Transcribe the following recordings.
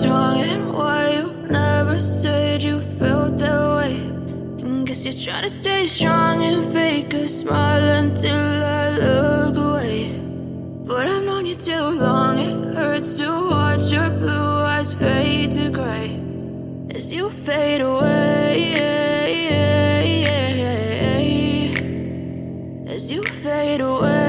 what's wrong and why you never said you felt that way. And guess you're trying to stay strong and fake a smile until I look away. But I've known you too long, it hurts to watch your blue eyes fade to gray as you fade away, as you fade away.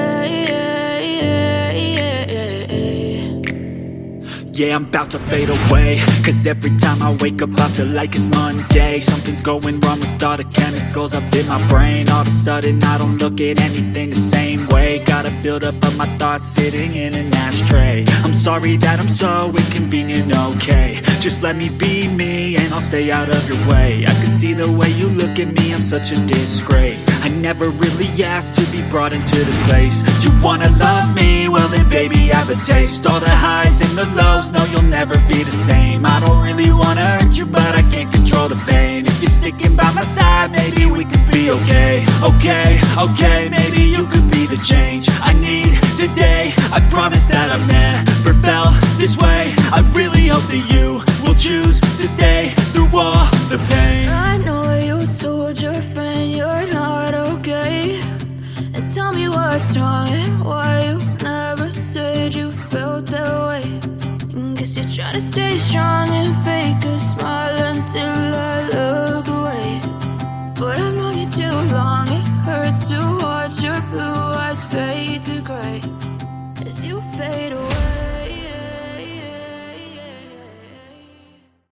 Yeah, I'm about to fade away, cause every time I wake up I feel like it's Monday. Something's going wrong with all the chemicals up in my brain. All of a sudden I don't look at anything the same way. Gotta build up of my thoughts sitting in an ashtray. I'm sorry that I'm so inconvenient, okay. Just let me be me and I'll stay out of your way. I can see the way you look at me, I'm such a disgrace. I never really asked to be brought into this place. You wanna love me? Well then baby I have a taste. All the highs and the lows, no you'll never be the same. I don't really wanna hurt you but I can't control the pain. If you're sticking by my side maybe we could be okay. Okay, maybe you could be the change I need today. I promise that I've never felt this way. I really hope that you will choose